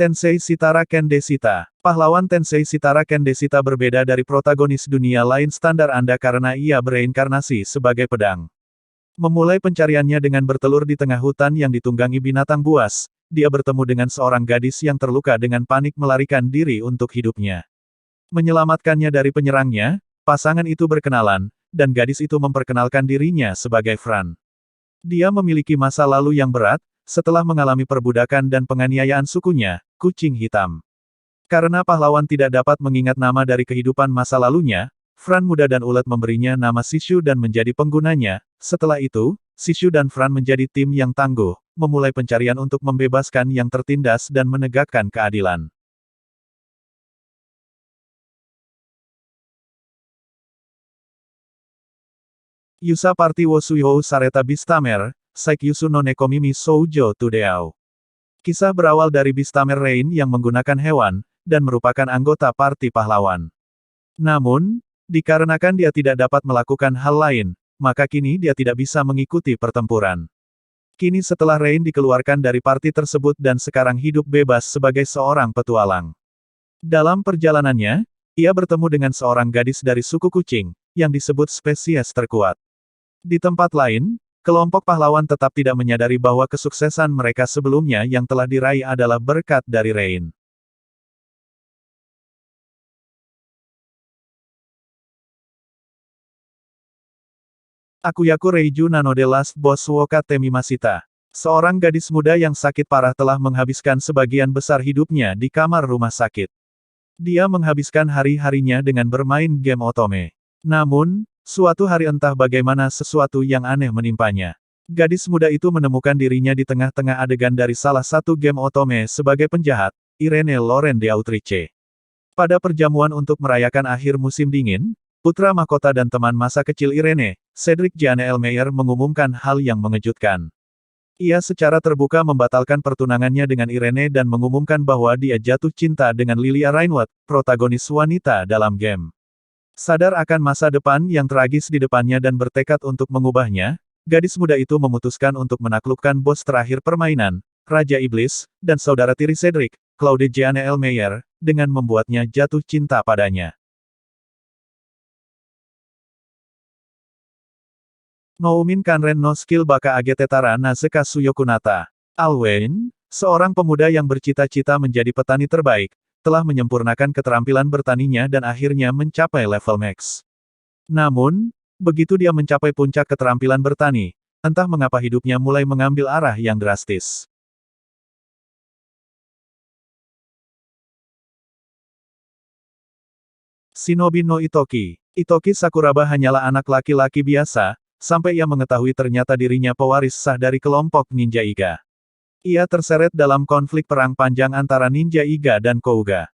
Tensei Shitara Kendeshita. Pahlawan Tensei Shitara Kendeshita berbeda dari protagonis dunia lain standar Anda karena ia bereinkarnasi sebagai pedang. Memulai pencariannya dengan bertelur di tengah hutan yang ditunggangi binatang buas, dia bertemu dengan seorang gadis yang terluka dengan panik melarikan diri untuk hidupnya. Menyelamatkannya dari penyerangnya, pasangan itu berkenalan, dan gadis itu memperkenalkan dirinya sebagai Fran. Dia memiliki masa lalu yang berat, setelah mengalami perbudakan dan penganiayaan sukunya, kucing hitam. Karena pahlawan tidak dapat mengingat nama dari kehidupan masa lalunya, Fran muda dan ulet memberinya nama Shishu dan menjadi penggunanya. Setelah itu, Shishu dan Fran menjadi tim yang tangguh, memulai pencarian untuk membebaskan yang tertindas dan menegakkan keadilan. Yusa Party wo Suihou Sareta Bistamer, Saikyusu no Nekomimi Shoujo Tudeao. Kisah berawal dari Bistamer Rain yang menggunakan hewan, dan merupakan anggota parti pahlawan. Namun, dikarenakan dia tidak dapat melakukan hal lain, maka kini dia tidak bisa mengikuti pertempuran. Kini setelah Rain dikeluarkan dari parti tersebut dan sekarang hidup bebas sebagai seorang petualang. Dalam perjalanannya, ia bertemu dengan seorang gadis dari suku kucing, yang disebut spesies terkuat. Di tempat lain, kelompok pahlawan tetap tidak menyadari bahwa kesuksesan mereka sebelumnya yang telah diraih adalah berkat dari Rain. Akuyaku Reiju Nanode Last Boss Woka Temimashita. Seorang gadis muda yang sakit parah telah menghabiskan sebagian besar hidupnya di kamar rumah sakit. Dia menghabiskan hari-harinya dengan bermain game otome. Namun, suatu hari entah bagaimana sesuatu yang aneh menimpanya. Gadis muda itu menemukan dirinya di tengah-tengah adegan dari salah satu game otome sebagai penjahat, Irene Loren de Autriche. Pada perjamuan untuk merayakan akhir musim dingin, putra mahkota dan teman masa kecil Irene, Cedric Jeanne Elmeyer mengumumkan hal yang mengejutkan. Ia secara terbuka membatalkan pertunangannya dengan Irene dan mengumumkan bahwa dia jatuh cinta dengan Lilia Rainwood, protagonis wanita dalam game. Sadar akan masa depan yang tragis di depannya dan bertekad untuk mengubahnya, gadis muda itu memutuskan untuk menaklukkan bos terakhir permainan, Raja Iblis, dan saudara tiri Cedric, Claude Jeanne Elmeyer, dengan membuatnya jatuh cinta padanya. Noumin Kanren no skill baka agetetara nazeka suyokunata. Alwyn, seorang pemuda yang bercita-cita menjadi petani terbaik, telah menyempurnakan keterampilan bertaninya dan akhirnya mencapai level max. Namun, begitu dia mencapai puncak keterampilan bertani, entah mengapa hidupnya mulai mengambil arah yang drastis. Shinobi no Itoki. Itoki Sakuraba hanyalah anak laki-laki biasa, sampai ia mengetahui ternyata dirinya pewaris sah dari kelompok Ninja Iga. Ia terseret dalam konflik perang panjang antara Ninja Iga dan Kouga.